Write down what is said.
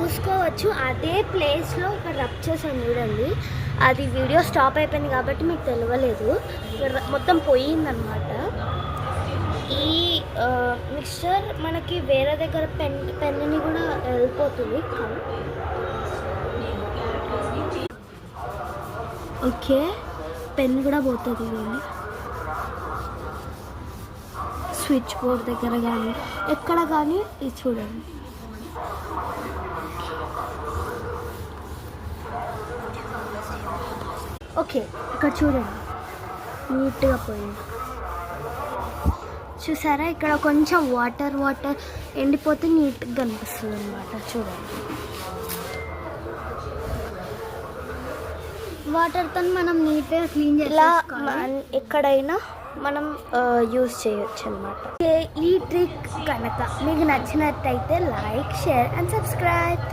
చూసుకోవచ్చు అదే ప్లేస్లో ఒక రబ్ చేసాను చూడండి. అది వీడియో స్టాప్ అయిపోయింది కాబట్టి మీకు తెలియలేదు, మొత్తం పోయిందనమాట. ఈ మిక్స్చర్ మనకి వేరే దగ్గర పెన్ని కూడా వెళ్ళిపోతుంది. ఓకే, పెన్ కూడా పోతుంది కానీ స్విచ్ బోర్డ్ దగ్గర కానీ ఎక్కడ కానీ ఇది చూడండి. ఓకే, ఇక్కడ చూడండి నీట్గా పోయింది. చూసారా, ఇక్కడ కొంచెం వాటర్ ఎండిపోతే నీట్గా కనిపిస్తుంది అనమాట. చూడండి, వాటర్తో మనం నీట్గా క్లీన్ చేయాలి. ఎక్కడైనా మనం యూజ్ చేయొచ్చు అనమాట. ఈ ట్రిక్ కనుక మీకు నచ్చినట్టయితే లైక్, షేర్ అండ్ సబ్స్క్రైబ్.